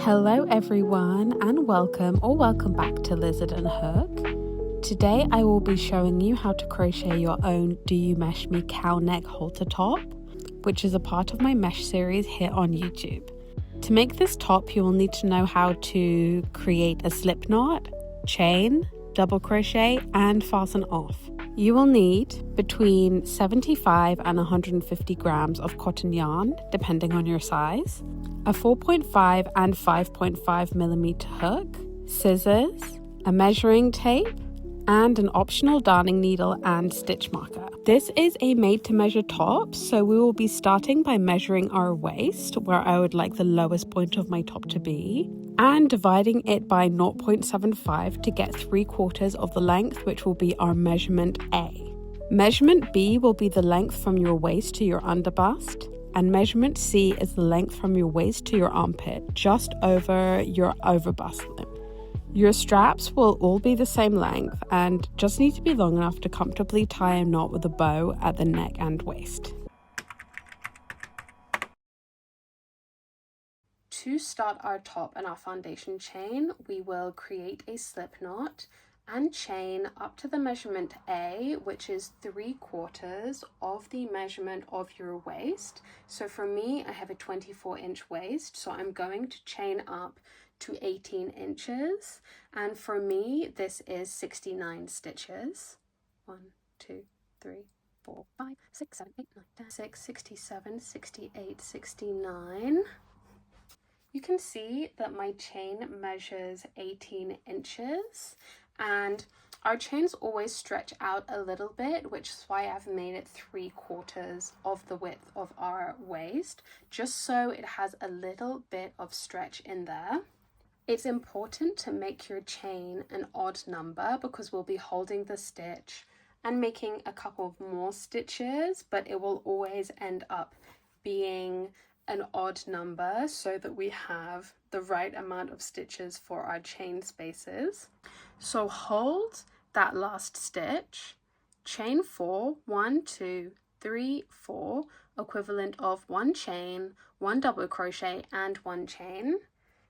Hello everyone and welcome back to Lizard and Hook. Today I will be showing you how to crochet your own Do You Mesh Me cowl neck halter top, which is a part of my mesh series here on YouTube. To make this top you will need to know how to create a slip knot, chain, double crochet and fasten off. You will need between 75 and 150 grams of cotton yarn depending on your size, a 4.5 and 5.5 millimeter hook, scissors, a measuring tape, and an optional darning needle and stitch marker. This is a made to measure top, so we will be starting by measuring our waist, where I would like the lowest point of my top to be, and dividing it by 0.75 to get 3/4 of the length, which will be our measurement A. Measurement B will be the length from your waist to your underbust, and measurement C is the length from your waist to your armpit, just over your overbust limb. Your straps will all be the same length and just need to be long enough to comfortably tie a knot with a bow at the neck and waist. To start our top and our foundation chain, we will create a slip knot and chain up to the measurement A, which is 3/4 of the measurement of your waist. So for me, I have a 24-inch waist, so I'm going to chain up to 18 inches. And for me, this is 69 stitches. 1, 2, 3, 4, 5, 6, 7, 8, 9, 10, 6, 67, 68, 69. You can see that my chain measures 18 inches. And our chains always stretch out a little bit, which is why I've made it 3/4 of the width of our waist, just so it has a little bit of stretch in there. It's important to make your chain an odd number because we'll be holding the stitch and making a couple of more stitches, but it will always end up being an odd number so that we have the right amount of stitches for our chain spaces. So hold that last stitch, chain 4, 1, 2, 3, 4, equivalent of 1 chain, 1 double crochet and 1 chain,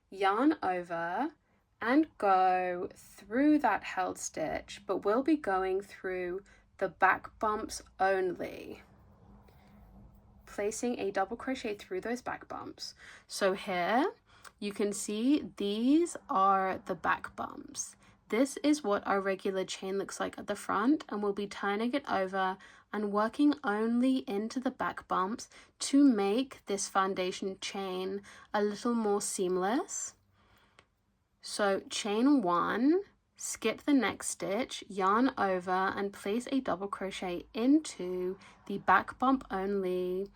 yarn over and go through that held stitch, but we'll be going through the back bumps only, placing a double crochet through those back bumps. So here you can see these are the back bumps. This is what our regular chain looks like at the front, and we'll be turning it over and working only into the back bumps to make this foundation chain a little more seamless. So chain 1, skip the next stitch, yarn over and place a double crochet into the back bump only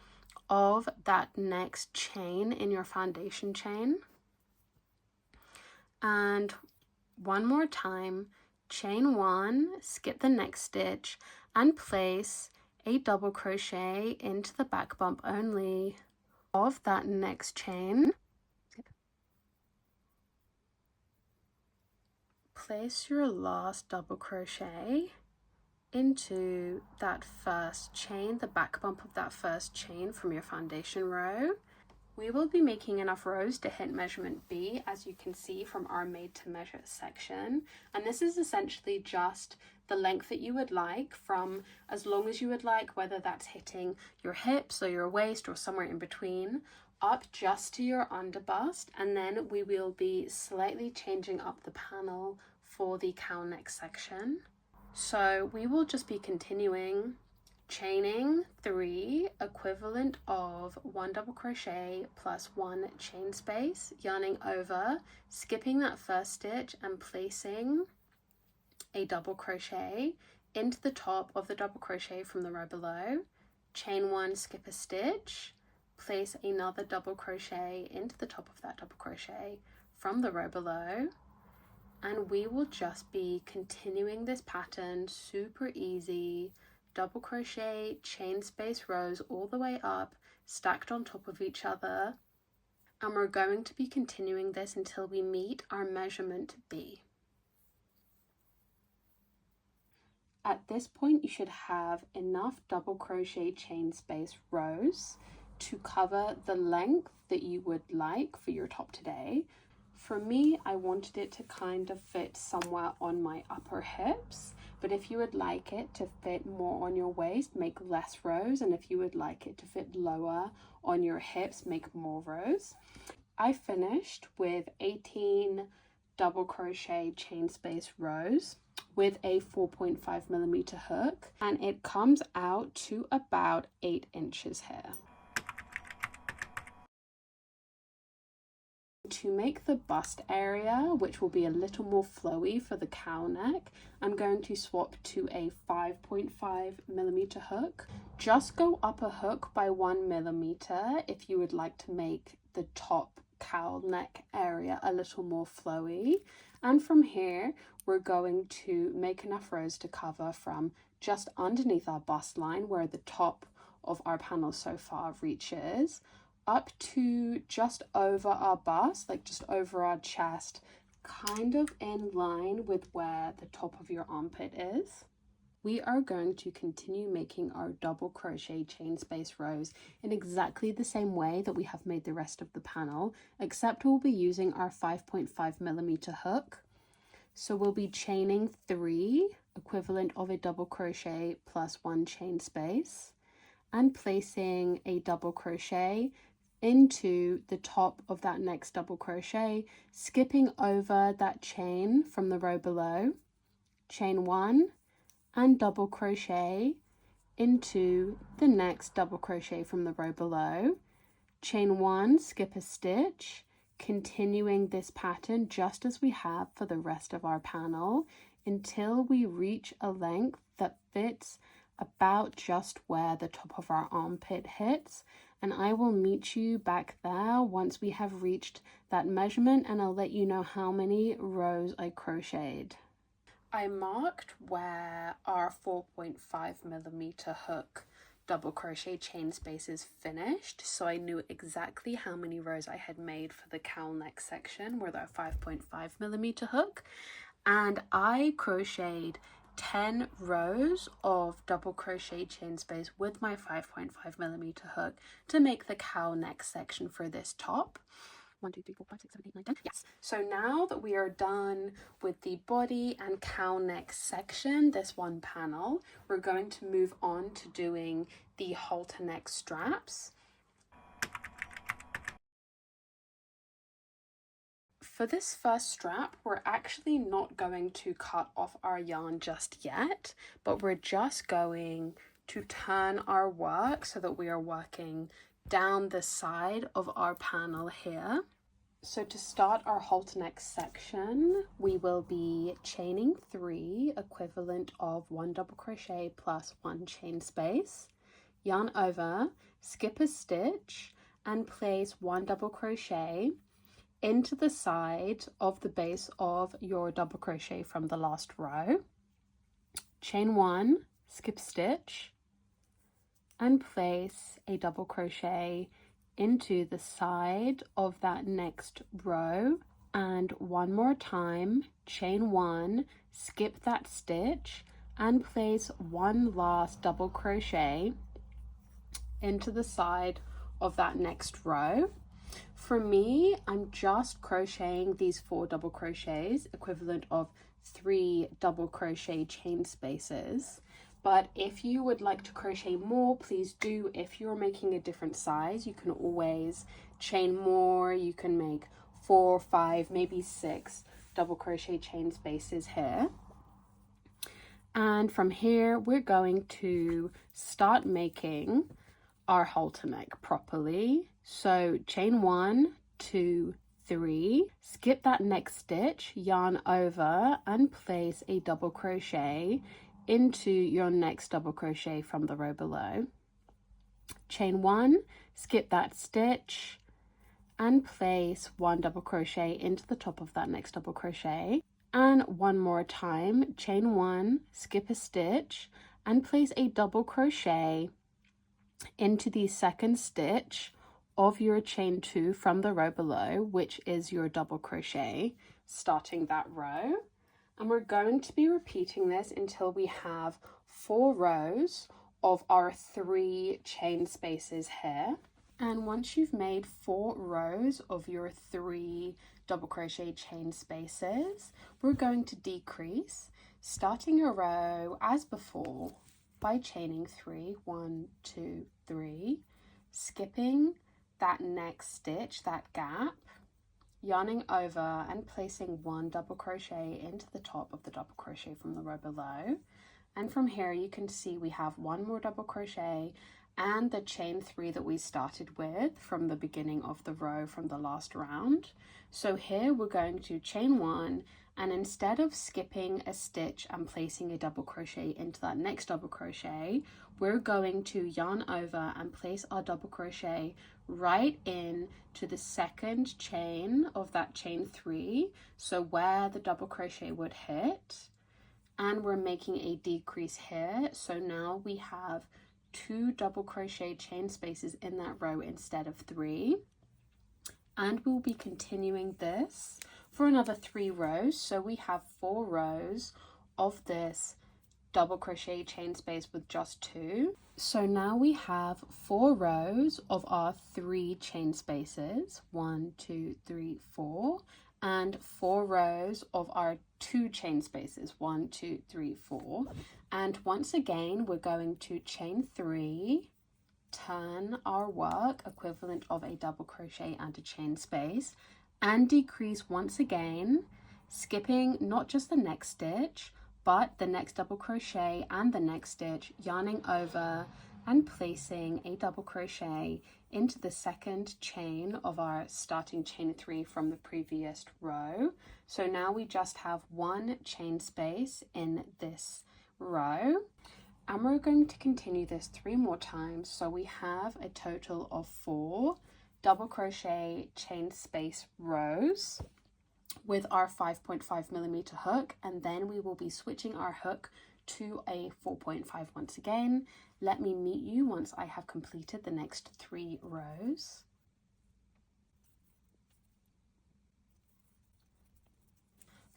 of that next chain in your foundation chain. And one more time, chain 1, skip the next stitch and place a double crochet into the back bump only of that next chain. Place your last double crochet into that first chain, the back bump of that first chain from your foundation row. We will be making enough rows to hit measurement B, as you can see from our made to measure section. And this is essentially just the length that you would like, from as long as you would like, whether that's hitting your hips or your waist or somewhere in between, up just to your underbust. And then we will be slightly changing up the panel for the cowl neck section. So we will just be continuing chaining 3, equivalent of 1 double crochet plus 1 chain space, yarning over, skipping that first stitch and placing a double crochet into the top of the double crochet from the row below, chain 1, skip a stitch, place another double crochet into the top of that double crochet from the row below, and we will just be continuing this pattern, super easy, double crochet, chain space rows all the way up, stacked on top of each other, and we're going to be continuing this until we meet our measurement B. At this point, you should have enough double crochet chain space rows to cover the length that you would like for your top today. For me, I wanted it to kind of fit somewhere on my upper hips, but if you would like it to fit more on your waist, make less rows, and if you would like it to fit lower on your hips, make more rows. I finished with 18 double crochet chain space rows with a 4.5mm hook, and it comes out to about 8 inches here. To make the bust area, which will be a little more flowy for the cowl neck, I'm going to swap to a 5.5mm hook. Just go up a hook by 1mm if you would like to make the top cowl neck area a little more flowy. And from here, we're going to make enough rows to cover from just underneath our bust line, where the top of our panel so far reaches, up to just over our bust, like just over our chest, kind of in line with where the top of your armpit is. We are going to continue making our double crochet chain space rows in exactly the same way that we have made the rest of the panel, except we'll be using our 5.5mm hook. So we'll be chaining 3, equivalent of a double crochet plus 1 chain space, and placing a double crochet into the top of that next double crochet, skipping over that chain from the row below, chain 1, and double crochet into the next double crochet from the row below, chain 1, skip a stitch, continuing this pattern just as we have for the rest of our panel until we reach a length that fits about just where the top of our armpit hits. And I will meet you back there once we have reached that measurement, and I'll let you know how many rows I crocheted. I marked where our 4.5mm hook double crochet chain space is finished, so I knew exactly how many rows I had made for the cowl neck section with our 5.5mm hook, and I crocheted 10 rows of double crochet chain space with my 5.5mm hook to make the cowl neck section for this top. 1, 2, 3, 4, 5, 6, 7, 8, 9, 10. Yes. So now that we are done with the body and cowl neck section, this one panel, we're going to move on to doing the halter neck straps. For this first strap, we're actually not going to cut off our yarn just yet, but we're just going to turn our work so that we are working down the side of our panel here. So to start our halter neck section, we will be chaining 3, equivalent of 1 double crochet plus 1 chain space, yarn over, skip a stitch, and place 1 double crochet into the side of the base of your double crochet from the last row, chain 1, skip stitch, and place a double crochet into the side of that next row, and one more time, chain 1, skip that stitch, and place 1 last double crochet into the side of that next row. For me, I'm just crocheting these 4 double crochets, equivalent of 3 double crochet chain spaces. But if you would like to crochet more, please do. If you're making a different size, you can always chain more. You can make 4, 5, maybe 6 double crochet chain spaces here. And from here, we're going to start making our halter neck properly. So chain 1, 2, 3, skip that next stitch, yarn over, and place a double crochet into your next double crochet from the row below. Chain 1, skip that stitch, and place 1 double crochet into the top of that next double crochet. And one more time, chain 1, skip a stitch, and place a double crochet into the second stitch of your chain 2 from the row below, which is your double crochet starting that row. And we're going to be repeating this until we have 4 rows of our 3 chain spaces here. And once you've made 4 rows of your 3 double crochet chain spaces, we're going to decrease, starting your row as before by chaining 3, 1, 2, 3, skipping that next stitch, that gap, yarning over and placing 1 double crochet into the top of the double crochet from the row below. And from here you can see we have 1 more double crochet and the chain 3 that we started with from the beginning of the row from the last round. So here we're going to chain 1, and instead of skipping a stitch and placing a double crochet into that next double crochet, we're going to yarn over and place our double crochet right in to the second chain of that chain 3, so where the double crochet would hit, and we're making a decrease here. So now we have 2 double crochet chain spaces in that row instead of 3, and we'll be continuing this for another 3 rows. So we have 4 rows of this double crochet chain space with just 2. So now we have 4 rows of our 3 chain spaces, 1, 2, 3, 4, and 4 rows of our 2 chain spaces, 1, 2, 3, 4. And once again, we're going to chain 3, turn our work, equivalent of a double crochet and a chain space, and decrease once again, skipping not just the next stitch, but the next double crochet and the next stitch, yarning over and placing a double crochet into the second chain of our starting chain 3 from the previous row. So now we just have 1 chain space in this row, and we're going to continue this 3 more times. So we have a total of 4 double crochet chain space rows with our 5.5mm hook, and then we will be switching our hook to a 4.5 once again. Let me meet you once I have completed the next 3 rows.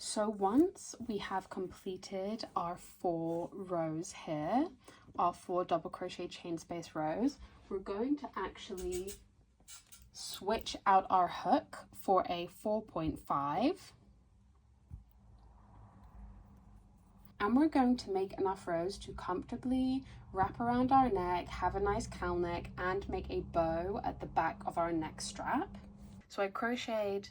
So once we have completed our 4 rows here, our 4 double crochet chain space rows, we're going to actually switch out our hook for a 4.5. And we're going to make enough rows to comfortably wrap around our neck, have a nice cowl neck, and make a bow at the back of our neck strap. So I crocheted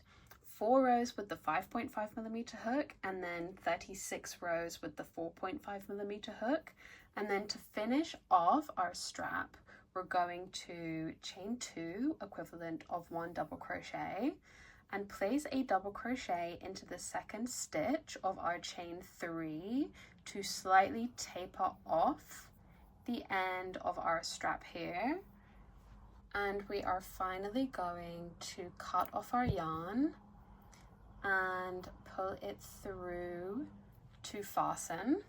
4 rows with the 5.5mm hook, and then 36 rows with the 4.5mm hook. And then to finish off our strap, we're going to chain 2, equivalent of 1 double crochet, and place a double crochet into the second stitch of our chain 3 to slightly taper off the end of our strap here. And we are finally going to cut off our yarn and pull it through to fasten.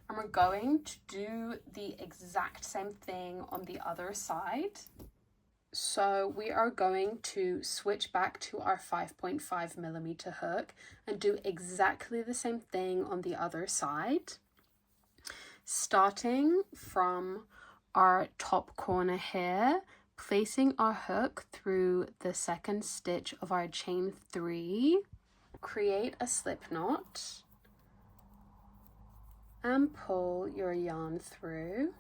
And we're going to do the exact same thing on the other side. So we are going to switch back to our 5.5mm hook and do exactly the same thing on the other side. Starting from our top corner here, placing our hook through the second stitch of our chain 3, create a slip knot and pull your yarn through.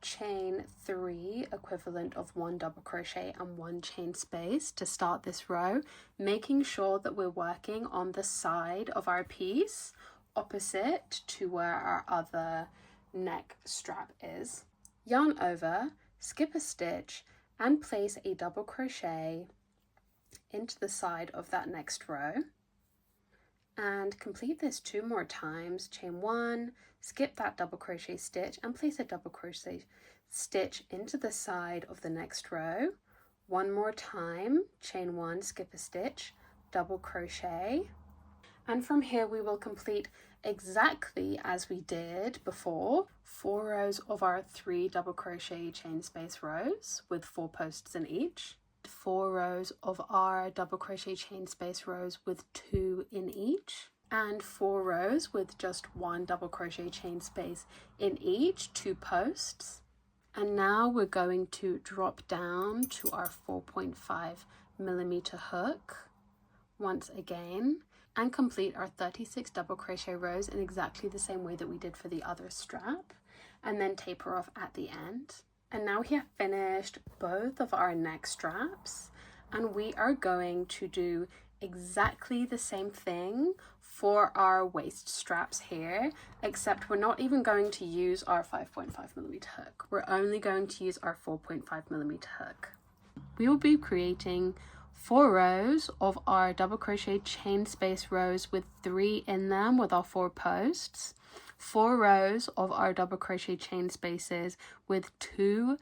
Chain 3, equivalent of 1 double crochet and 1 chain space to start this row, making sure that we're working on the side of our piece opposite to where our other neck strap is. Yarn over, skip a stitch, and place a double crochet into the side of that next row. And complete this 2 more times. Chain 1, skip that double crochet stitch, and place a double crochet stitch into the side of the next row. 1 more time, chain 1, skip a stitch, double crochet. And from here we will complete exactly as we did before, 4 rows of our 3 double crochet chain space rows with 4 posts in each, 4 rows of our double crochet chain space rows with 2 in each, and 4 rows with just 1 double crochet chain space in each, 2 posts. And now we're going to drop down to our 4.5mm hook once again and complete our 36 double crochet rows in exactly the same way that we did for the other strap, and then taper off at the end. And now we have finished both of our neck straps, and we are going to do exactly the same thing for our waist straps here, except we're not even going to use our 5.5mm hook. We're only going to use our 4.5mm hook. We will be creating 4 rows of our double crochet chain space rows with 3 in them with our 4 posts, 4 rows of our double crochet chain spaces with 2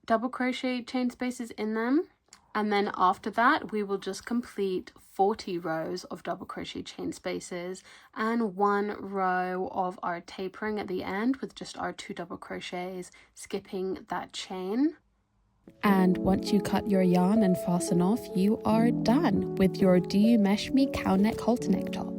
double crochet chain spaces in them, and then after that we will just complete 40 rows of double crochet chain spaces and 1 row of our tapering at the end with just our 2 double crochets, skipping that chain. And once you cut your yarn and fasten off, you are done with your Do You Mesh Me cow neck halter neck top.